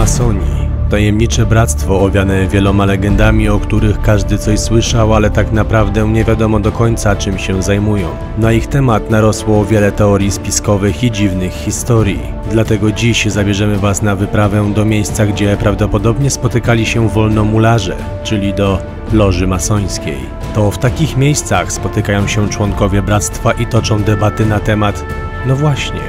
Masonii. Tajemnicze bractwo owiane wieloma legendami, o których każdy coś słyszał, ale tak naprawdę nie wiadomo do końca, czym się zajmują. Na ich temat narosło wiele teorii spiskowych i dziwnych historii. Dlatego dziś zabierzemy Was na wyprawę do miejsca, gdzie prawdopodobnie spotykali się wolnomularze, czyli do loży masońskiej. To w takich miejscach spotykają się członkowie bractwa i toczą debaty na temat, no właśnie,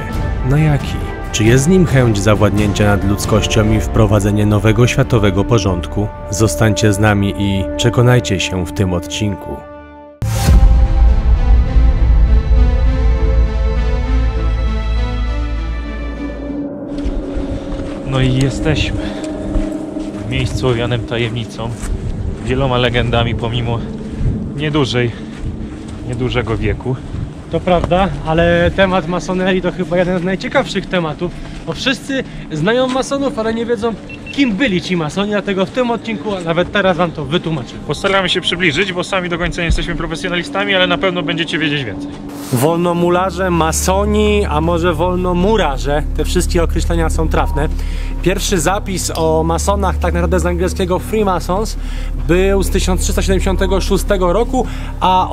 na jaki? Czy jest z nim chęć zawładnięcia nad ludzkością i wprowadzenie nowego światowego porządku? Zostańcie z nami i przekonajcie się w tym odcinku. No i jesteśmy w miejscu owianym tajemnicą, wieloma legendami pomimo niedużego wieku. To prawda, ale temat masonerii to chyba jeden z najciekawszych tematów, bo wszyscy znają masonów, ale nie wiedzą, kim byli ci masoni, dlatego w tym odcinku, a nawet teraz Wam to wytłumaczymy. Postaramy się przybliżyć, bo sami do końca nie jesteśmy profesjonalistami, ale na pewno będziecie wiedzieć więcej. Wolnomularze, masoni, a może wolnomurarze, te wszystkie określenia są trafne. Pierwszy zapis o masonach, tak naprawdę z angielskiego Freemasons, był z 1376 roku, a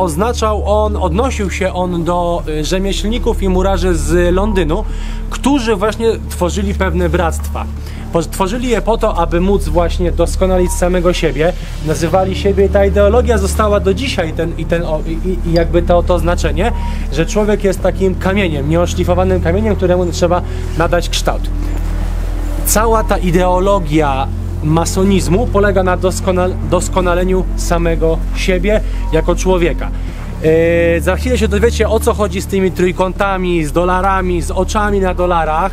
odnosił się on do rzemieślników i murarzy z Londynu, którzy właśnie tworzyli pewne bractwa. Tworzyli je po to, aby móc właśnie doskonalić samego siebie. Nazywali siebie i ta ideologia została do dzisiaj i jakby to znaczenie, że człowiek jest takim kamieniem, nieoszlifowanym kamieniem, któremu trzeba nadać kształt. Cała ta ideologia masonizmu polega na doskonaleniu samego siebie jako człowieka. Za chwilę się dowiecie, o co chodzi z tymi trójkątami, z dolarami, z oczami na dolarach,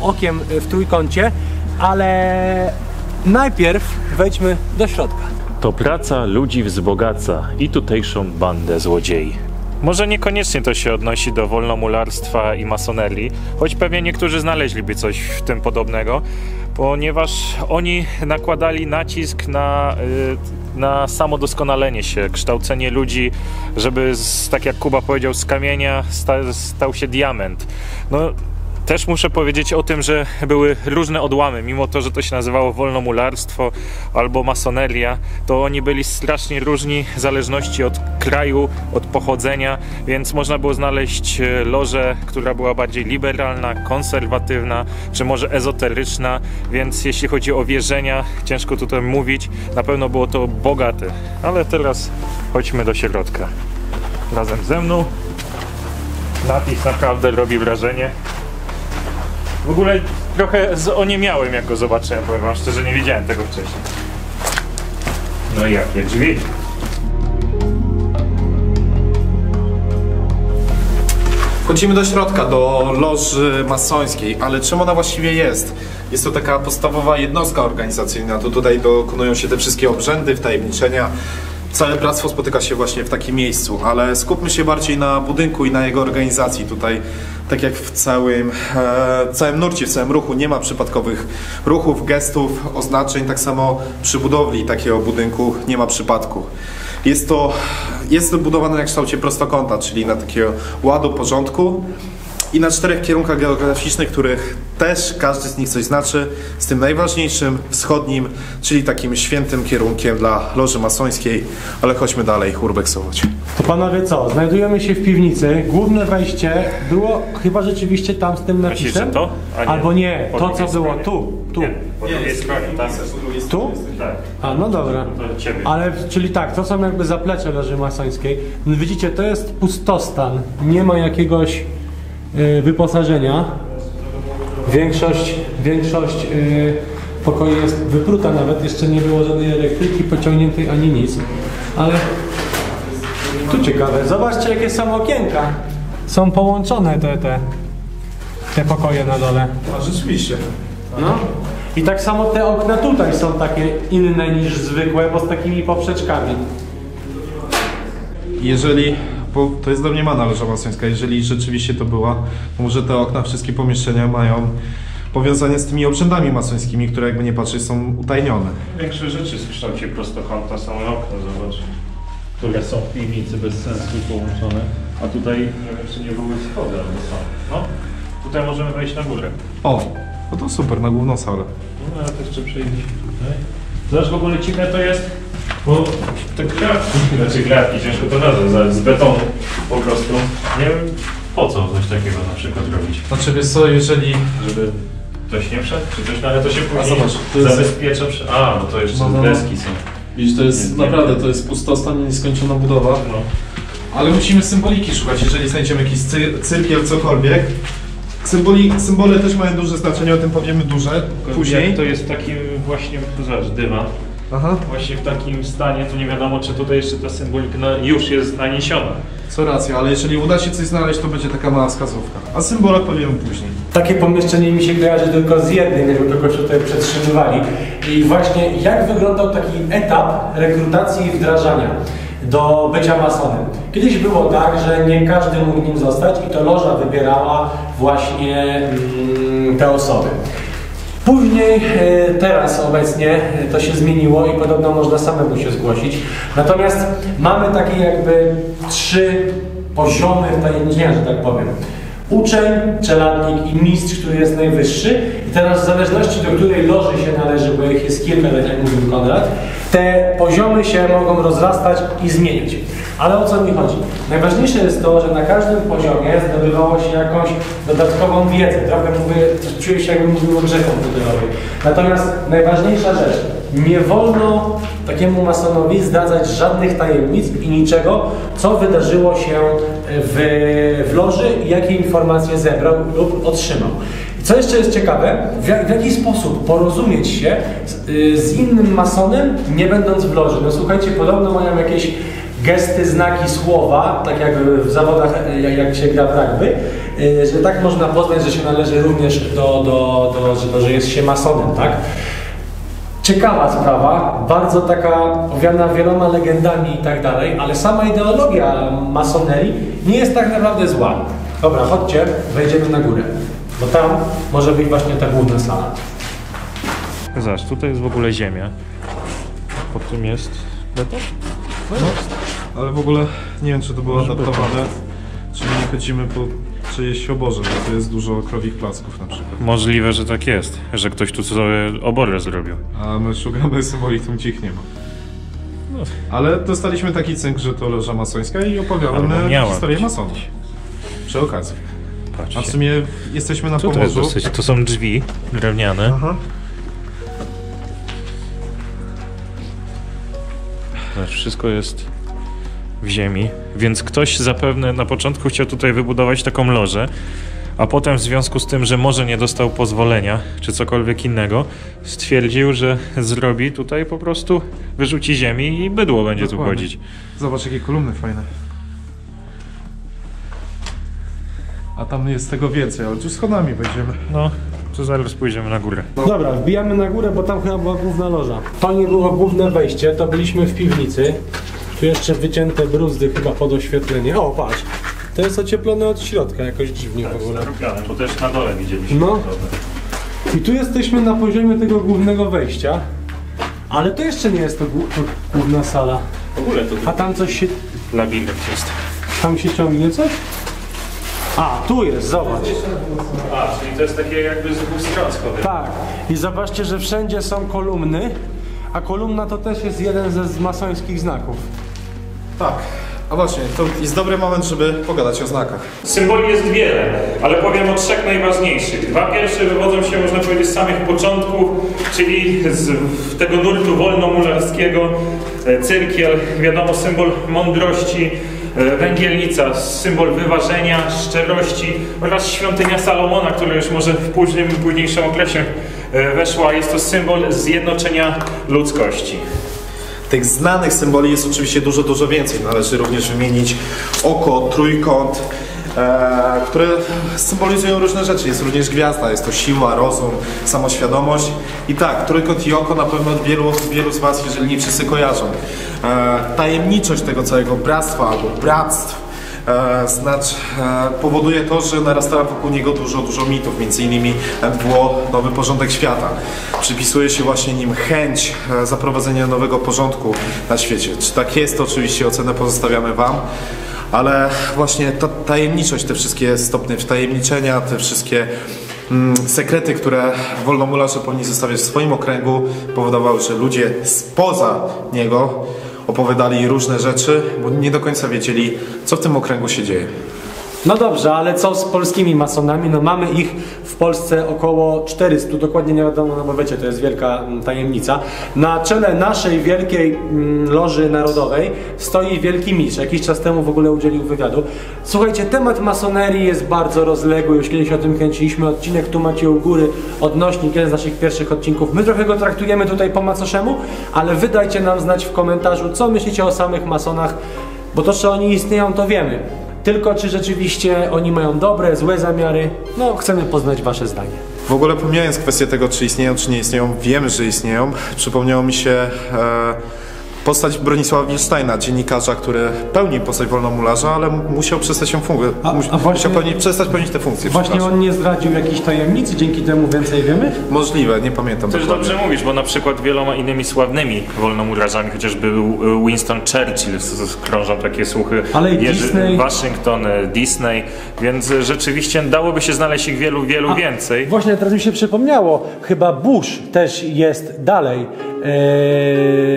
okiem w trójkącie, ale najpierw wejdźmy do środka. To praca ludzi wzbogaca i tutejszą bandę złodziei. Może niekoniecznie to się odnosi do wolnomularstwa i masonerii, choć pewnie niektórzy znaleźliby coś w tym podobnego, ponieważ oni nakładali nacisk na samodoskonalenie się, kształcenie ludzi, żeby, tak jak Kuba powiedział, z kamienia stał się diament. No, też muszę powiedzieć o tym, że były różne odłamy, mimo to, że to się nazywało wolnomularstwo albo masoneria, to oni byli strasznie różni w zależności od kraju, od pochodzenia, więc można było znaleźć lożę, która była bardziej liberalna, konserwatywna, czy może ezoteryczna, więc jeśli chodzi o wierzenia, ciężko tutaj mówić, na pewno było to bogate. Ale teraz chodźmy do środka. Razem ze mną. Napis naprawdę robi wrażenie. W ogóle trochę oniemiałem, jak go zobaczyłem, powiem wam szczerze, nie wiedziałem tego wcześniej. No i jakie drzwi? Wchodzimy do środka, do loży masońskiej, ale czym ona właściwie jest? Jest to taka podstawowa jednostka organizacyjna, to tutaj dokonują się te wszystkie obrzędy, wtajemniczenia. Całe bractwo spotyka się właśnie w takim miejscu, ale skupmy się bardziej na budynku i na jego organizacji. Tutaj, tak jak w całym nurcie, w całym ruchu, nie ma przypadkowych ruchów, gestów, oznaczeń. Tak samo przy budowli takiego budynku nie ma przypadku. Jest to budowane na kształcie prostokąta, czyli na takiego ładu, porządku i na 4 kierunkach geograficznych, których też każdy z nich coś znaczy, z tym najważniejszym, wschodnim, czyli takim świętym kierunkiem dla loży masońskiej, ale chodźmy dalej, Urbex, chodź. To panowie co, znajdujemy się w piwnicy, główne wejście było chyba rzeczywiście tam z tym napisem? Myślisz, że to? A nie, albo nie, to co było tu. Nie, po drugiej stronie, tak? Tu? Tak. A, no dobra. Ale, czyli tak, to są jakby zaplecze loży masońskiej. No widzicie, to jest pustostan, nie ma jakiegoś wyposażenia. Większość pokoi jest wypruta, nawet jeszcze nie było żadnej elektryki pociągniętej ani nic. Ale tu ciekawe, zobaczcie, jakie są okienka. Są połączone te pokoje na dole. A rzeczywiście. No. I tak samo te okna tutaj są takie inne niż zwykłe, bo z takimi poprzeczkami. Bo to jest domniemana loża masońska, jeżeli rzeczywiście to była, to może te okna, wszystkie pomieszczenia mają powiązanie z tymi obrzędami masońskimi, które jakby nie patrzeć są utajnione. Większe rzeczy w kształcie prostokąta, same okna, zobacz, które są w piwnicy bez sensu połączone, a tutaj nie wiem, czy nie były schody albo są. No, tutaj możemy wejść na górę. O, No to super, na główną salę. No ale to jeszcze przejdziemy tutaj. Zobacz, w ogóle ciche to jest, bo te klatki, ciężko to nazwać, z betonu po prostu. Nie wiem po co coś takiego na przykład robić. Znaczy wiesz co, jeżeli... Żeby ktoś nie wszedł, czy coś, no ale to się później zobacz, to jest... zabezpiecza przy... A, bo to jeszcze deski są. Widzisz, to jest naprawdę, to jest pustostan, nieskończona budowa. No. Ale musimy symboliki szukać, jeżeli znajdziemy jakiś cyrkiel, cokolwiek. Symbole też mają duże znaczenie, o tym powiemy duże później. Jak to jest w takim właśnie, zobacz, dywan. Aha. Właśnie w takim stanie, to nie wiadomo, czy tutaj jeszcze ta symbolika już jest naniesiona. Co racja, ale jeżeli uda się coś znaleźć, to będzie taka mała wskazówka. A symbolach powiemy później. Takie pomieszczenie mi się kojarzy tylko z jednym, jakby kogoś tutaj przetrzymywali. I właśnie jak wyglądał taki etap rekrutacji i wdrażania do bycia masonem. Kiedyś było tak, że nie każdy mógł nim zostać i to loża wybierała właśnie te osoby. Później, teraz obecnie to się zmieniło i podobno można samemu się zgłosić. Natomiast mamy takie jakby 3 poziomy wtajemniczenia, że tak powiem. Uczeń, czeladnik i mistrz, który jest najwyższy. I teraz w zależności do której loży się należy, bo ich jest kilka, tak jak mówił Konrad, te poziomy się mogą rozrastać i zmieniać. Ale o co mi chodzi? Najważniejsze jest to, że na każdym poziomie zdobywało się jakąś dodatkową wiedzę. Trochę mówię, czuję się jakbym mówił o grze komputerowej. Natomiast najważniejsza rzecz, nie wolno takiemu masonowi zdradzać żadnych tajemnic i niczego, co wydarzyło się w loży i jakie informacje zebrał lub otrzymał. Co jeszcze jest ciekawe, w jaki sposób porozumieć się z innym masonem, nie będąc w loży. No słuchajcie, podobno mają jakieś gesty, znaki, słowa, tak jak w zawodach, jak się gra w rugby, że tak można poznać, że się należy również że jest się masonem, tak? Ciekawa sprawa, bardzo taka owiana wieloma legendami i tak dalej, ale sama ideologia masonerii nie jest tak naprawdę zła. Dobra, chodźcie, wejdziemy na górę, bo tam może być właśnie ta główna sala. Zobacz, tutaj jest w ogóle ziemia. Pod tym jest beton? No, ale w ogóle nie wiem, czy to było adaptowane, czy nie chodzimy po czyjeś oborze, bo to jest dużo krowich placków na przykład. Możliwe, że tak jest, że ktoś tu sobie oborę zrobił. A my szukamy symboli, tu gdzie ich nie ma. No. Ale dostaliśmy taki cynk, że to loża masońska i opowiadamy historię masonów. Przy okazji. Patrzcie. A w sumie jesteśmy na To jest Pomorzu. dosyć, to są drzwi drewniane. Aha. Wszystko jest w ziemi, więc ktoś zapewne na początku chciał tutaj wybudować taką lożę, a potem w związku z tym, że może nie dostał pozwolenia, czy cokolwiek innego, stwierdził, że zrobi tutaj po prostu, wyrzuci ziemi i bydło będzie tu chodzić. Zobacz, jakie kolumny fajne. A tam jest tego więcej, ale tu schodami wejdziemy. No, to zaraz pójdziemy na górę. Dobra, wbijamy na górę, bo tam chyba była główna loża. To nie było główne wejście, to byliśmy w piwnicy. Tu jeszcze wycięte bruzdy chyba pod oświetlenie. O, patrz, to jest ocieplone od środka, jakoś dziwnie w ogóle. Bo też na dole widzieliśmy. No. I tu jesteśmy na poziomie tego głównego wejścia. Ale to jeszcze nie jest to główna sala. W ogóle to A tam coś się... labirynt jest. Tam się ciągnie coś? A, tu jest, zobacz. A, czyli to jest takie jakby z dwóch stron schody. Tak. I zobaczcie, że wszędzie są kolumny, a kolumna to też jest jeden ze masońskich znaków. Tak. A właśnie, to jest dobry moment, żeby pogadać o znakach. Symboli jest wiele, ale powiem o 3 najważniejszych. 2 pierwsze wywodzą się, można powiedzieć, z samych początków, czyli z tego nurtu wolnomularskiego. Cyrkiel, wiadomo, symbol mądrości, węgielnica, symbol wyważenia, szczerości oraz świątynia Salomona, która już może w późniejszym okresie weszła. Jest to symbol zjednoczenia ludzkości. Tych znanych symboli jest oczywiście dużo więcej. Należy również wymienić oko, trójkąt, które symbolizują różne rzeczy. Jest również gwiazda, jest to siła, rozum, samoświadomość. I tak, trójkąt i oko na pewno wielu z Was, jeżeli nie wszyscy kojarzą. Tajemniczość tego całego bractwa albo bractw powoduje to, że narastała wokół niego dużo mitów, między innymi było nowy porządek świata. Przypisuje się właśnie nim chęć zaprowadzenia nowego porządku na świecie. Czy tak jest, to oczywiście ocenę pozostawiamy Wam, ale właśnie ta tajemniczość, te wszystkie stopnie wtajemniczenia, te wszystkie sekrety, które wolnomularze powinni zostawiać w swoim okręgu, powodowały, że ludzie spoza niego opowiadali różne rzeczy, bo nie do końca wiedzieli, co w tym okręgu się dzieje. No dobrze, ale co z polskimi masonami? No mamy ich w Polsce około 400, dokładnie nie wiadomo, no bo wiecie, to jest wielka tajemnica. Na czele naszej wielkiej loży narodowej stoi wielki mistrz. Jakiś czas temu w ogóle udzielił wywiadu. Słuchajcie, temat masonerii jest bardzo rozległy, już kiedyś o tym kręciliśmy odcinek, tu macie u góry odnośnik, jeden z naszych pierwszych odcinków. My trochę go traktujemy tutaj po macoszemu, ale wy dajcie nam znać w komentarzu, co myślicie o samych masonach, bo to, że oni istnieją, to wiemy. Tylko czy rzeczywiście oni mają dobre, złe zamiary? No, chcemy poznać wasze zdanie. W ogóle pomijając kwestię tego, czy istnieją, czy nie istnieją, wiemy, że istnieją. Przypomniało mi się postać Bronisława Wilsztajna, dziennikarza, który pełni postać wolnomularza, ale musiał przestać się przestać pełnić te funkcje. Właśnie on nie zdradził jakiejś tajemnicy, dzięki temu więcej wiemy? Możliwe, nie pamiętam. Też dobrze mówisz, bo na przykład wieloma innymi sławnymi wolnomularzami, chociażby był Winston Churchill, krążą takie słuchy, ale Disney, Waszyngton, Disney, więc rzeczywiście dałoby się znaleźć ich wielu więcej. Właśnie teraz mi się przypomniało, chyba Bush też jest dalej.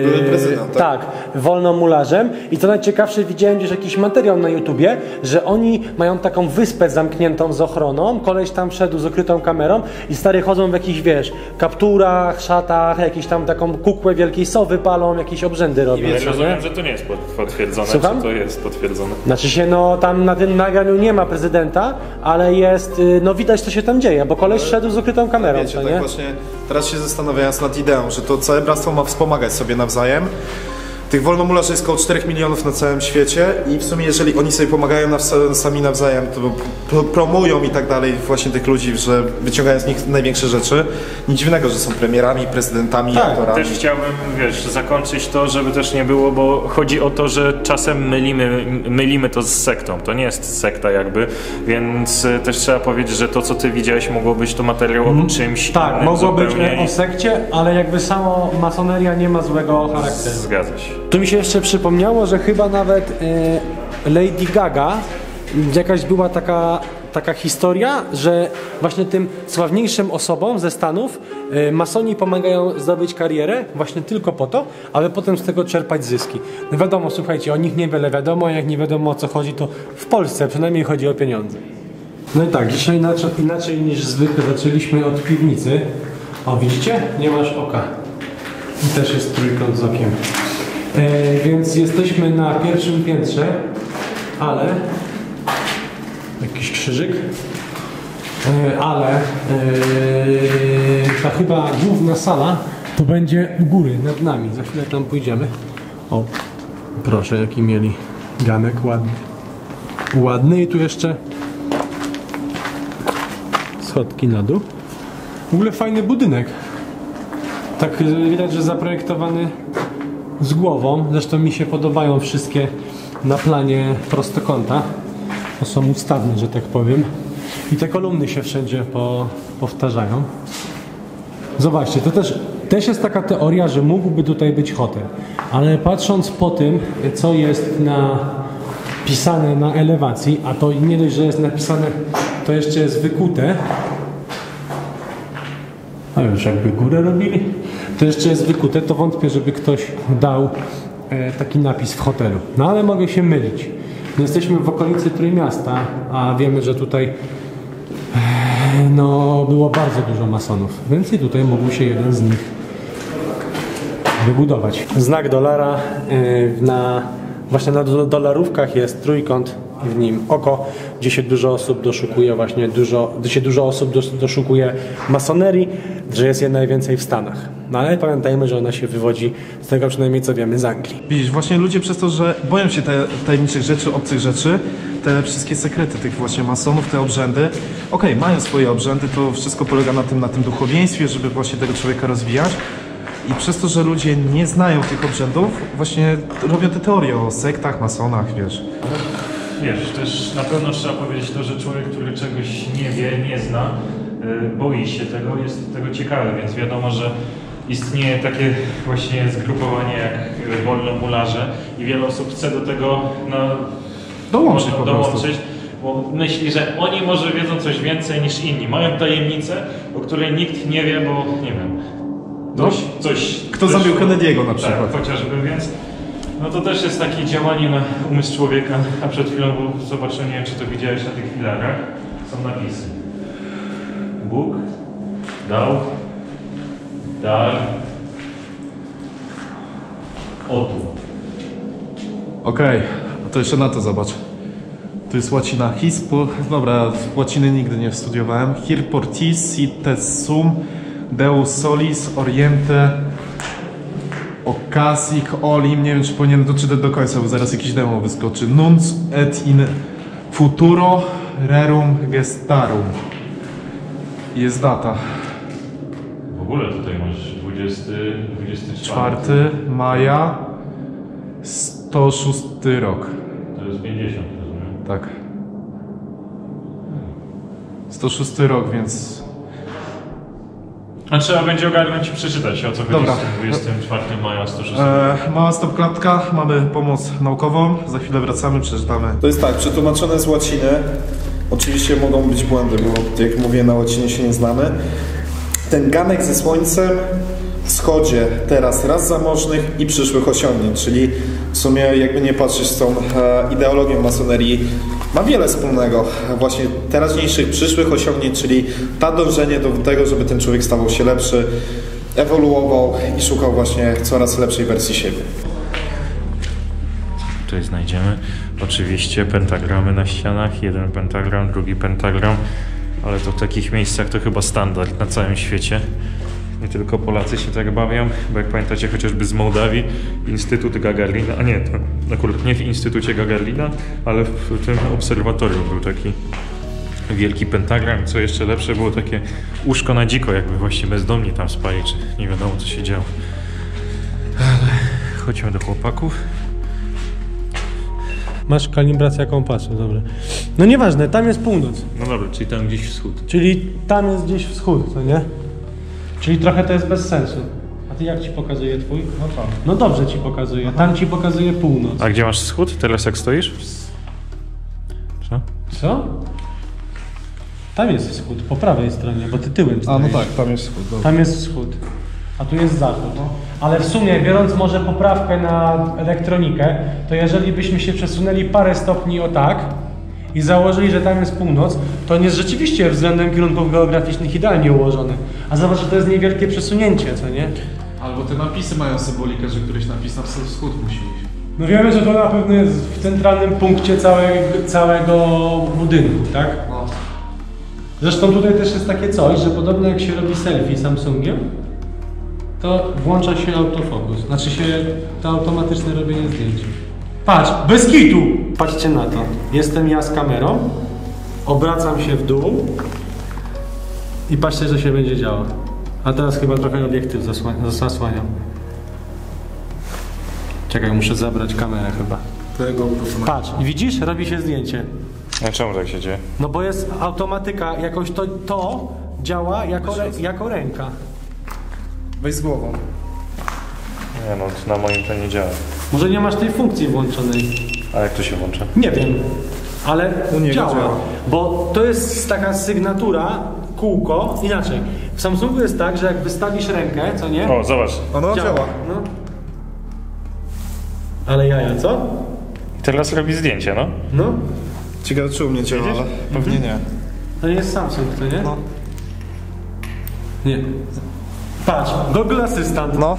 Były prezydent, tak, wolnomularzem. I co najciekawsze, widziałem gdzieś jakiś materiał na YouTubie, że oni mają taką wyspę zamkniętą z ochroną, koleś tam wszedł z ukrytą kamerą i stary chodzą w jakichś, wiesz, kapturach, szatach, jakieś tam taką kukłę wielkiej sowy palą, jakieś obrzędy robią. Ja rozumiem, że to nie jest potwierdzone. Słucham? Czy to jest potwierdzone? Znaczy się, no tam na tym nagraniu nie ma prezydenta, ale jest, no widać, co się tam dzieje, bo koleś szedł z ukrytą kamerą. Wiecie, to, tak nie? właśnie teraz się zastanawiając nad ideą, że to całe bractwo ma wspomagać sobie nawzajem. Tych wolnomularzy jest około 4 milionów na całym świecie i w sumie jeżeli oni sobie pomagają sami nawzajem, to promują i tak dalej właśnie tych ludzi, że wyciągają z nich największe rzeczy. Nic dziwnego, że są premierami, prezydentami, Tak, aktorami. Też chciałbym, zakończyć to, żeby też nie było, bo chodzi o to, że czasem mylimy to z sektą. To nie jest sekta jakby, więc też trzeba powiedzieć, że to, co ty widziałeś, mogło być to materiał o czymś tak, innym mogło być zupełnie. o sekcie, ale jakby samo masoneria nie ma złego charakteru. Zgadza się. Tu mi się jeszcze przypomniało, że chyba nawet Lady Gaga, jakaś była taka historia, że właśnie tym sławniejszym osobom ze Stanów masoni pomagają zdobyć karierę właśnie tylko po to, aby potem z tego czerpać zyski. No wiadomo, słuchajcie, o nich niewiele wiadomo, a jak nie wiadomo o co chodzi, to w Polsce przynajmniej chodzi o pieniądze. No i tak, dzisiaj inaczej niż zwykle zaczęliśmy od piwnicy. O, widzicie? Nie masz oka. I też jest trójkąt z okiem. Więc jesteśmy na pierwszym piętrze, ale jakiś krzyżyk, ale ta chyba główna sala to będzie u góry, nad nami. Za chwilę tam pójdziemy. O, proszę, jaki mieli ganek ładny. Ładny i tu jeszcze schodki na dół. W ogóle fajny budynek. Tak widać, że zaprojektowany z głową. Zresztą mi się podobają wszystkie na planie prostokąta. To są ustawne, że tak powiem. I te kolumny się wszędzie powtarzają. Zobaczcie, to też jest taka teoria, że mógłby tutaj być hotel. Ale patrząc po tym, co jest napisane na elewacji, a to nie dość, że jest napisane, to jeszcze jest wykute. A już jakby górę robili. To jeszcze jest wykute, to wątpię, żeby ktoś dał taki napis w hotelu. No ale mogę się mylić. My jesteśmy w okolicy Trójmiasta, a wiemy, że tutaj no, było bardzo dużo masonów. Więc i tutaj mógł się jeden z nich wybudować. Znak dolara właśnie na dolarówkach jest trójkąt, w nim oko, gdzie się dużo osób doszukuje dużo osób doszukuje masonerii, że jest je najwięcej w Stanach. No ale pamiętajmy, że ona się wywodzi z tego przynajmniej co wiemy z Anglii. Widzisz, właśnie ludzie przez to, że boją się tajemniczych rzeczy, obcych rzeczy, te wszystkie sekrety tych właśnie masonów, te obrzędy, okej, mają swoje obrzędy, to wszystko polega na tym duchowieństwie, żeby właśnie tego człowieka rozwijać. I przez to, że ludzie nie znają tych obrzędów, właśnie robią te teorie o sektach, masonach, wiesz. Wiesz, też na pewno trzeba powiedzieć to, że człowiek, który czegoś nie wie, nie zna, boi się tego, jest tego ciekawy, więc wiadomo, że istnieje takie właśnie zgrupowanie jak wolnomularze i wiele osób chce do tego dołączyć po prostu. Bo myśli, że oni może wiedzą coś więcej niż inni. Mają tajemnicę, o której nikt nie wie, bo nie wiem. Kto zabił Kennedy'ego na przykład. Tak, chociażby, więc no to też jest takie działanie na umysł człowieka. A przed chwilą zobaczyłem, nie wiem, czy to widziałeś na tych filarach, są napisy. Bóg dał dar odłam. Okej, to jeszcze na to zobacz. Tu jest łacina. Dobra, łaciny nigdy nie studiowałem. Hir portis sit sum deus solis oriente ocasic olim. Nie wiem, czy powinienem doczytać do końca, bo zaraz jakiś demo wyskoczy. Nunc et in futuro rerum gestarum. Jest data. W ogóle tutaj masz 24 maja 106 rok. To jest 50, rozumiem. Tak. 106 rok, więc... A trzeba będzie ogarnąć i przeczytać, o co chodzi Dobra. z tym 24 maja 106. Mała stopklatka, mamy pomoc naukową, za chwilę wracamy, przeczytamy. To jest tak, przetłumaczone z łaciny. Oczywiście mogą być błędy, bo jak mówię, na łacinie się nie znamy. Ten ganek ze słońcem w wschodzie teraz raz zamożnych i przyszłych osiągnięć, czyli w sumie jakby nie patrzeć z tą ideologią masonerii, ma wiele wspólnego właśnie teraźniejszych, przyszłych osiągnięć, czyli ta dążenie do tego, żeby ten człowiek stawał się lepszy, ewoluował i szukał właśnie coraz lepszej wersji siebie. Tutaj znajdziemy oczywiście pentagramy na ścianach, jeden pentagram, drugi pentagram, ale to w takich miejscach to chyba standard na całym świecie. Nie tylko Polacy się tak bawią, bo jak pamiętacie chociażby z Mołdawii, Instytut Gagarina, a nie, to akurat nie w Instytucie Gagarina, ale w tym obserwatorium był taki wielki pentagram. Co jeszcze lepsze, było takie łóżko na dziko, jakby właśnie bezdomni tam spali, czy nie wiadomo co się działo. Ale chodźmy do chłopaków. Masz kalibrację kompasu, dobra. No nieważne, tam jest północ. No dobra, czyli tam gdzieś wschód. Czyli tam jest gdzieś wschód, co nie? Czyli trochę to jest bez sensu. A ty jak ci pokazuje twój? No tam. No dobrze ci pokazuje, tam ci pokazuje północ. A gdzie masz wschód? Teraz jak stoisz? Co? Co? Tam jest wschód, po prawej stronie, bo ty tyłem stoisz. A no tak, tam jest wschód. Dobra. Tam jest wschód, a tu jest zachód. Ale w sumie, biorąc może poprawkę na elektronikę, to jeżeli byśmy się przesunęli parę stopni o tak i założyli, że tam jest północ, to on jest rzeczywiście względem kierunków geograficznych idealnie ułożony. A zobacz, że to jest niewielkie przesunięcie, co nie? Albo te napisy mają symbolikę, że któryś napis na wschód musi iść. No wiemy, że to na pewno jest w centralnym punkcie całego budynku, tak? No. Zresztą tutaj też jest takie coś, że podobno jak się robi selfie Samsungiem, to włącza się autofokus. Znaczy się to automatyczne robienie zdjęć. Patrz, bez kitu! Patrzcie na to. Jestem ja z kamerą, obracam się w dół i patrzcie, że się będzie działo. A teraz chyba trochę obiektyw zasłaniam. Czekaj, muszę zabrać kamerę chyba. Patrz, widzisz? Robi się zdjęcie. A czemu tak się dzieje? No bo jest automatyka, jakoś to działa jako ręka. Weź z głową. Nie no, na moim to nie działa. Może nie masz tej funkcji włączonej. A jak to się włącza? Nie wiem, ale U niego działa. działa. Bo to jest taka sygnatura, kółko, inaczej. W Samsungu jest tak, że jak wystawisz rękę, co nie? O, zobacz. Ono działa. No. Ale jaja, co? Teraz robi zdjęcie, no. No. Ciekawe, czy u mnie działa, ale pewnie nie. To nie jest Samsung, co nie? No. Nie. Patrz, Google Assistant. No.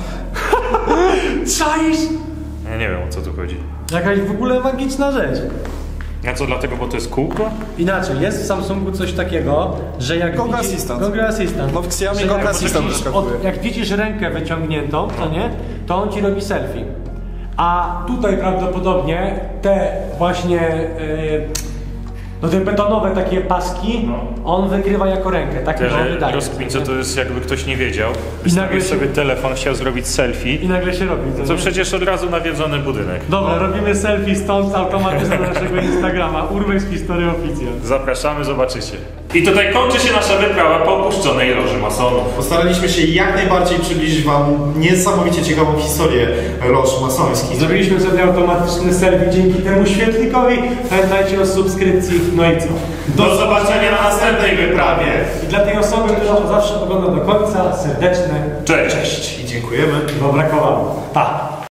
Czaisz? Ja nie wiem, o co tu chodzi. Jakaś w ogóle magiczna rzecz. A co, dlatego, bo to jest kółko? Inaczej, jest w Samsungu coś takiego, że jak Google widzisz... Assistant. Google Assistant. No w Xiaomi Że Google jak Assistant widzisz wyskakuje. jak widzisz rękę wyciągniętą, to nie? To on ci robi selfie. A tutaj prawdopodobnie te właśnie... no te betonowe takie paski, on wykrywa jako rękę. Tak mi się wydaje. Rozkmince to jest jakby ktoś nie wiedział. nagle Wystawił się- sobie telefon, chciał zrobić selfie. I nagle się robi. To nie? przecież od razu nawiedzony budynek. Dobra, robimy selfie stąd automatycznie do naszego Instagrama. Urbex History Oficjal. Zapraszamy, zobaczycie. I tutaj kończy się nasza wyprawa po opuszczonej loży masonów. Postaraliśmy się jak najbardziej przybliżyć wam niesamowicie ciekawą historię loż masońskich. Zrobiliśmy sobie automatyczny serwis dzięki temu świetlikowi. Pamiętajcie o subskrypcji. No i co? Do zobaczenia na następnej wyprawie. I dla tej osoby, która to zawsze ogląda do końca, serdeczne Cześć. Cześć i dziękujemy. bo brakowało. Pa!